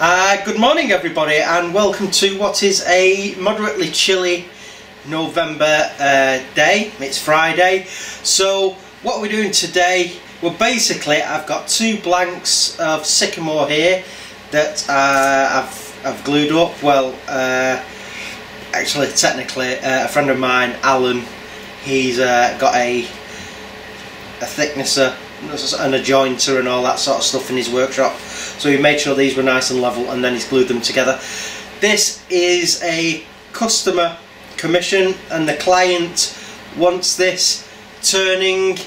Good morning everybody, and welcome to what is a moderately chilly November day. It's Friday. So what we're doing today, well basically I've got two blanks of sycamore here that I've glued up. Well actually technically a friend of mine, Alan, he's got a thicknesser and a jointer and all that sort of stuff in his workshop, so he made sure these were nice and level and then he's glued them together. This is a customer commission and the client wants this turning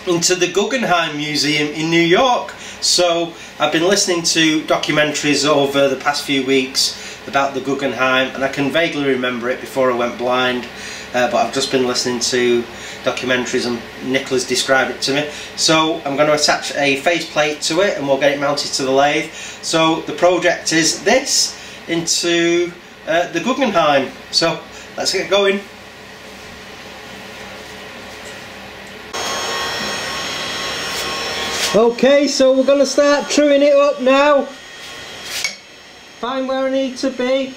into the Guggenheim Museum in New York. So I've been listening to documentaries over the past few weeks about the Guggenheim, and I can vaguely remember it before I went blind, but I've just been listening to documentaries and NICOLA's described it to me. So I'm going to attach a faceplate to it and we'll get it mounted to the lathe. So the project is this into the Guggenheim. So let's get going. Okay, so we're going to start truing it up now. Find where I need to be.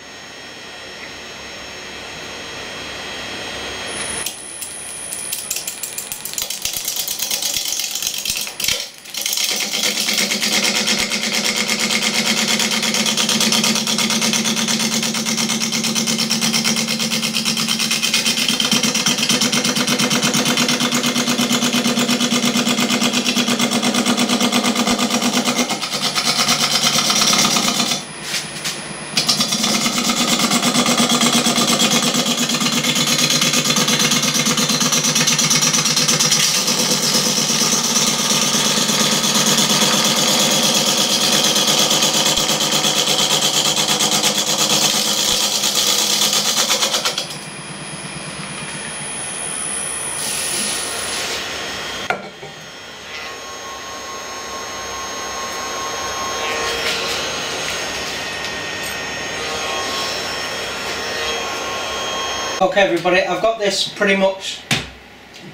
Okay everybody, I've got this pretty much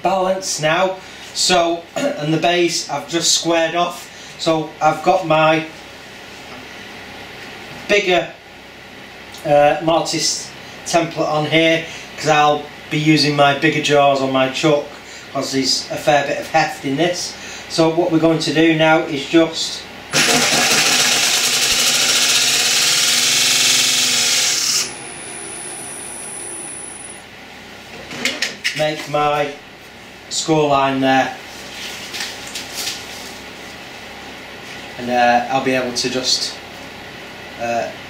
balanced now, so, and the base I've just squared off, so I've got my bigger mortise template on here because I'll be using my bigger jaws on my chuck because there's a fair bit of heft in this. So what we're going to do now is just make my score line there, and I'll be able to just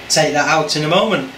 take that out in a moment.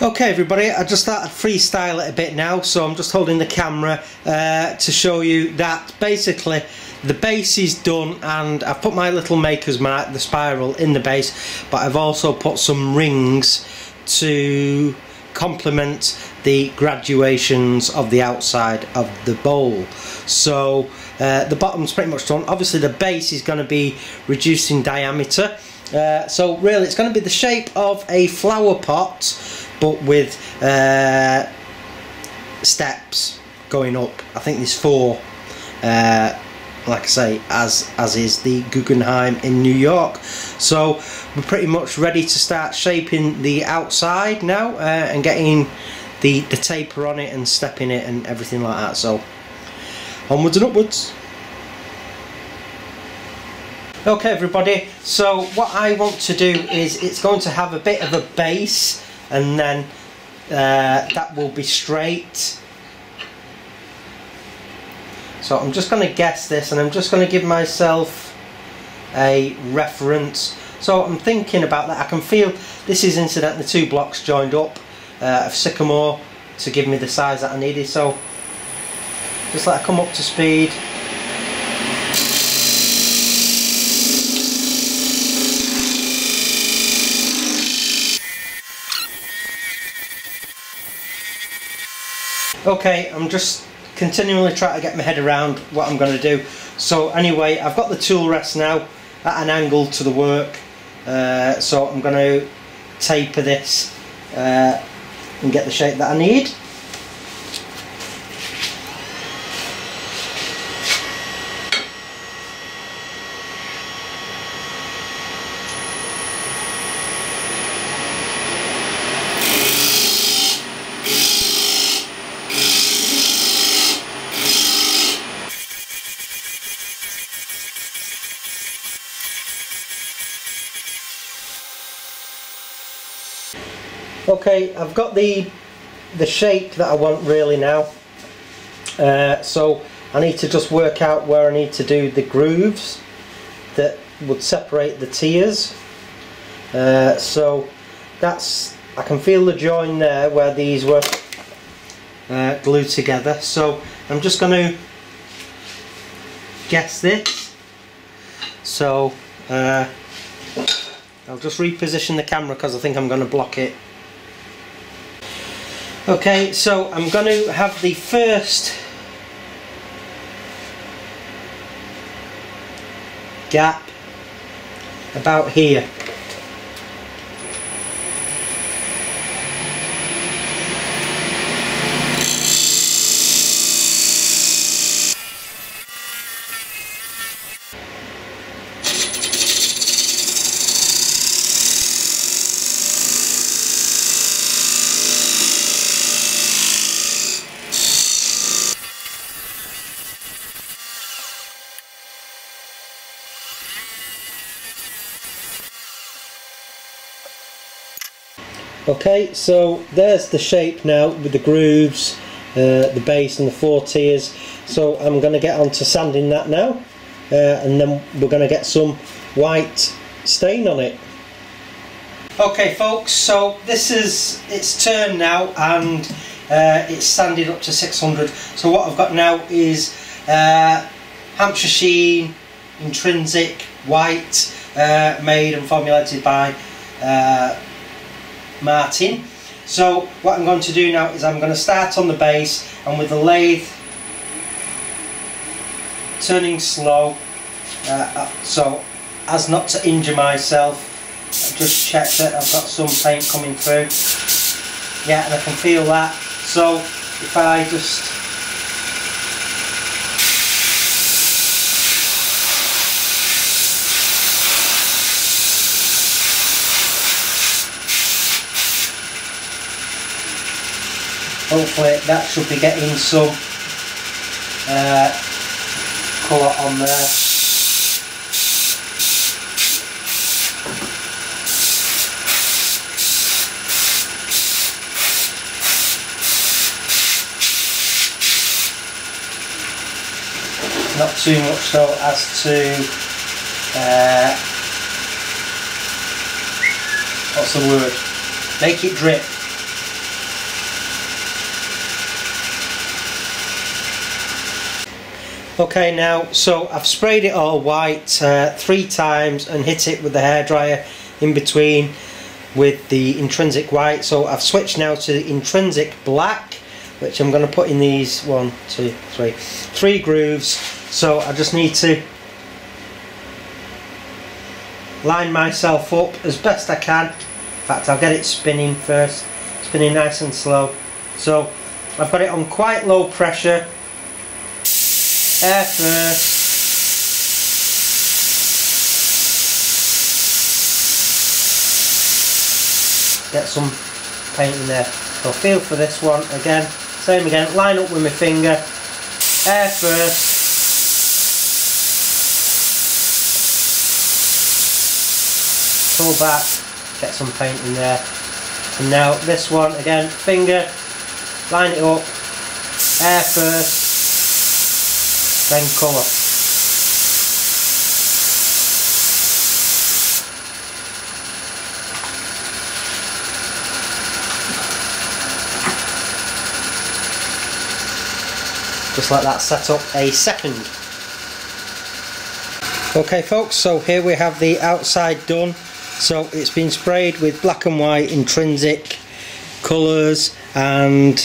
Okay everybody, I just thought I'd freestyle it a bit now, so I'm just holding the camera to show you that basically the base is done, and I've put my little maker's mark, the spiral, in the base, but I've also put some rings to complement the graduations of the outside of the bowl. So the bottom's pretty much done. Obviously the base is going to be reduced in diameter, so really it's going to be the shape of a flower pot, but with steps going up. I think there's 4, like I say, as is the Guggenheim in New York. So we're pretty much ready to start shaping the outside now, and getting the taper on it and stepping it and everything like that. So onwards and upwards. Okay everybody, so what I want to do is, it's going to have a bit of a base, and then that will be straight. So I'm just going to guess this, and I'm just going to give myself a reference. So I'm thinking about that. I can feel this is incidentally 2 blocks joined up of sycamore to give me the size that I needed. So just let it come up to speed. Okay, I'm just continually trying to get my head around what I'm going to do. So anyway, I've got the tool rest now at an angle to the work, so I'm going to taper this and get the shape that I need. Okay, I've got the shape that I want really now, so I need to just work out where I need to do the grooves that would separate the tiers. So that's, I can feel the join there where these were glued together, so I'm just going to guess this. So I'll just reposition the camera because I think I'm going to block it. Okay, so I'm going to have the first gap about here. Okay, so there's the shape now with the grooves, the base and the 4 tiers. So I'm going to get on to sanding that now, and then we're going to get some white stain on it. Okay folks, so this is its turn now, and it's sanded up to 600. So what I've got now is Hampshire Sheen Intrinsic white, made and formulated by Martin. So what I'm going to do now is I'm going to start on the base, and with the lathe turning slow, so as not to injure myself. I've just checked that I've got some paint coming through. Yeah, and I can feel that. So if I just hopefully that should be getting some colour on there. Not too much so as to what's the word? Make it drip. Okay, now so I've sprayed it all white 3 times and hit it with the hairdryer in between with the intrinsic white. So I've switched now to the intrinsic black, which I'm going to put in these 3 grooves. So I just need to line myself up as best I can. In fact, I'll get it spinning first, spinning nice and slow. So I've got it on quite low pressure. Air first. Get some paint in there. So feel for this one again. Same again. Line up with my finger. Air first. Pull back. Get some paint in there. And now this one again. Finger. Line it up. Air first. same colour. Just let that set up a second. Okay folks, so here we have the outside done. So it's been sprayed with black and white intrinsic colours and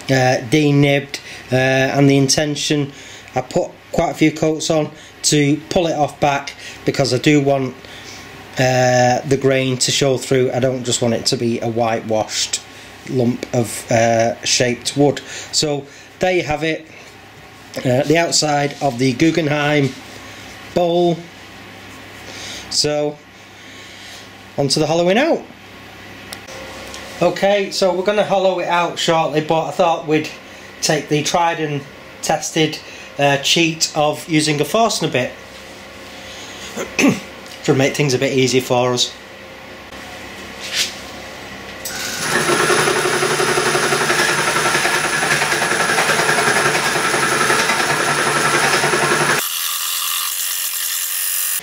denibbed, and the intention, I put quite a few coats on to pull it off back because I do want the grain to show through. I don't just want it to be a whitewashed lump of shaped wood. So there you have it, the outside of the Guggenheim bowl. So onto the hollowing out. Okay, so we're going to hollow it out shortly, but I thought we'd take the tried and tested cheat of using a Forstner bit to make things a bit easier for us.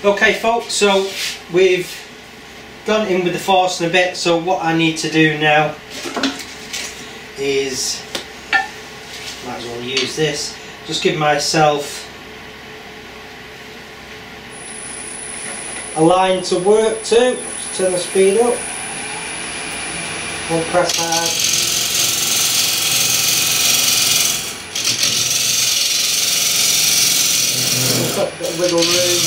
Okay folks, so we've gone in with the Forstner bit, so what I need to do now is, might as well use this, just give myself a line to work to. Just turn the speed up, one press hard, got a bit of wiggle room.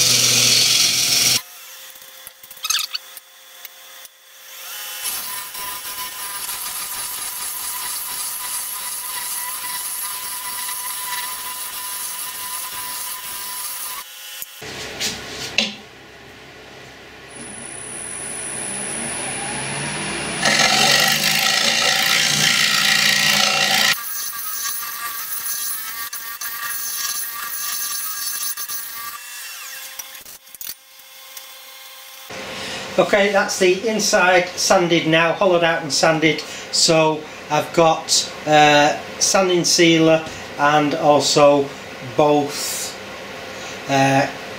Okay, that's the inside sanded now, hollowed out and sanded. So I've got sanding sealer and also both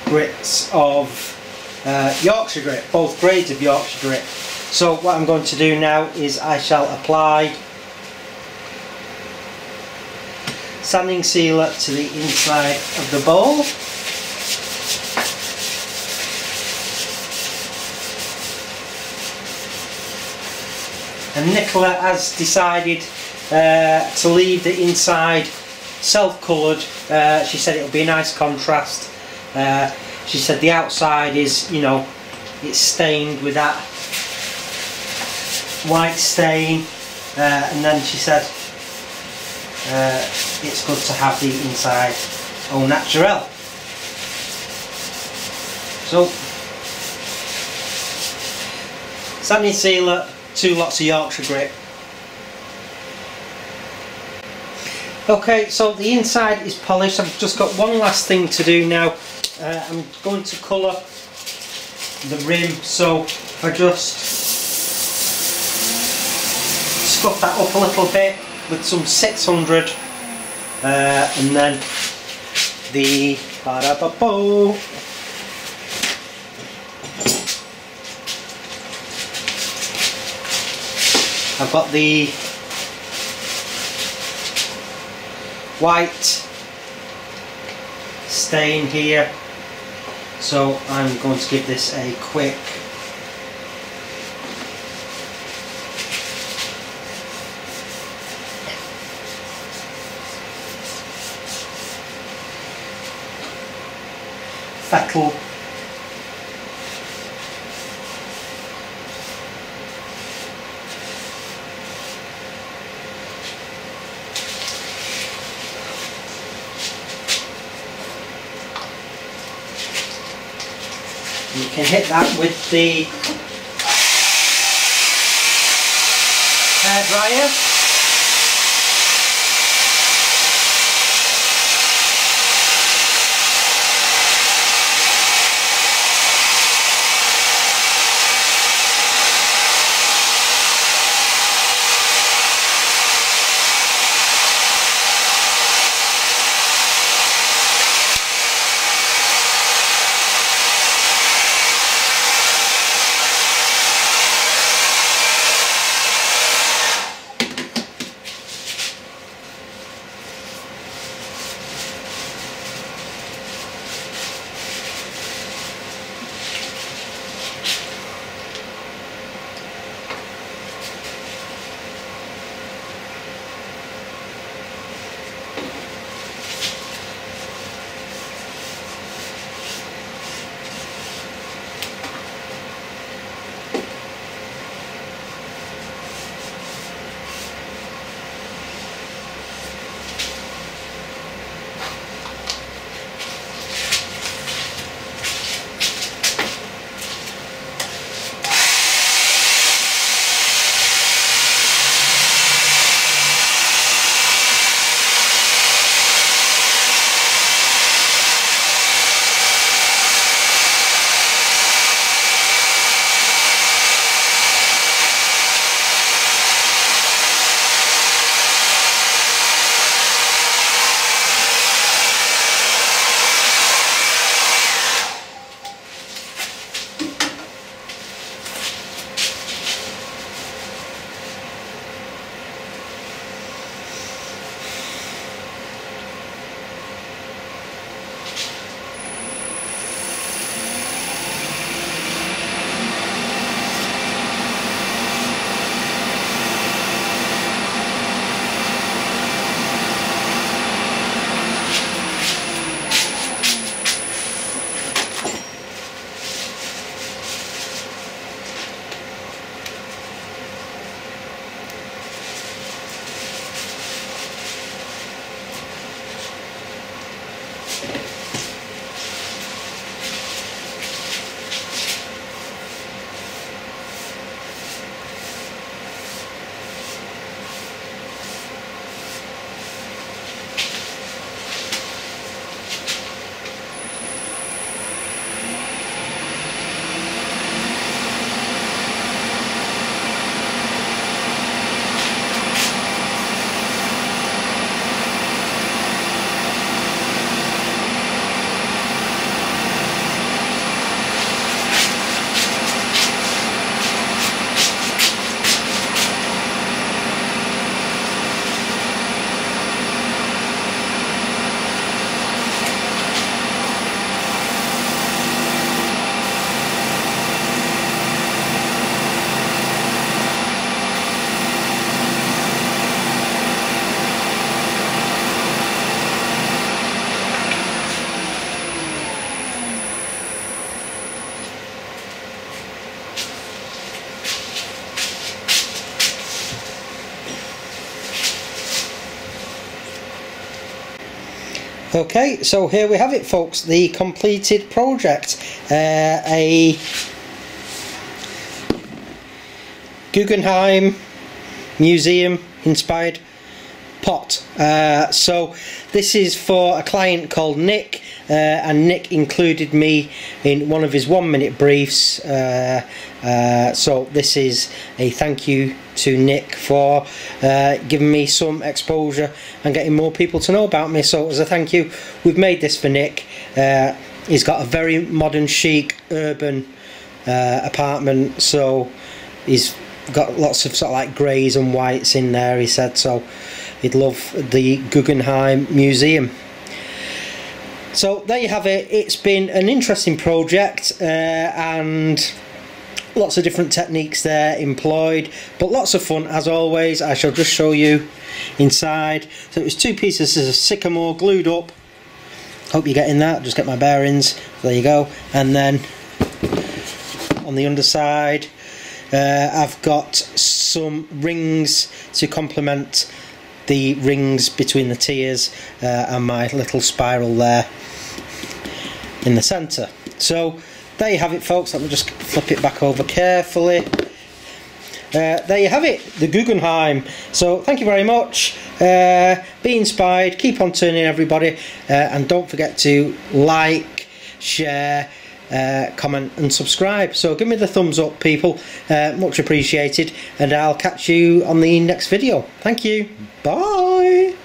grits of Yorkshire grit, both grades of Yorkshire grit. So what I'm going to do now is I shall apply sanding sealer to the inside of the bowl. And NICOLA has decided to leave the inside self-coloured. She said it'll be a nice contrast. She said the outside is, you know, it's stained with that white stain, and then she said it's good to have the inside au naturel. So, sanding sealer, 2 lots of Yorkshire grit. Okay, so the inside is polished. I've just got one last thing to do now. I'm going to colour the rim, so I just scuff that up a little bit with some 600, and then the I've got the white stain here, so I'm going to give this a quick fettle. You can hit that with the hairdryer. Okay, so here we have it, folks, the completed project. A Guggenheim Museum-inspired pot. So this is for a client called Nick, and Nick included me in one of his 1-minute briefs. So this is a thank you to Nick for giving me some exposure and getting more people to know about me. So as a thank you, we've made this for Nick. He's got a very modern, chic, urban apartment, so he's got lots of sort of like greys and whites in there, he said, so he'd love the Guggenheim Museum. So there you have it. It's been an interesting project, and lots of different techniques there employed, but lots of fun as always. I shall just show you inside. So it was 2 pieces of sycamore glued up. Hope you're getting that, just get my bearings. There you go. And then on the underside I've got some rings to complement the rings between the tiers, and my little spiral there in the centre. So there you have it, folks. Let me just flip it back over carefully. There you have it, the Guggenheim. So thank you very much. Be inspired, keep on turning, everybody, and don't forget to like, share, comment and subscribe. So give me the thumbs up, people, much appreciated, and I'll catch you on the next video. Thank you, bye.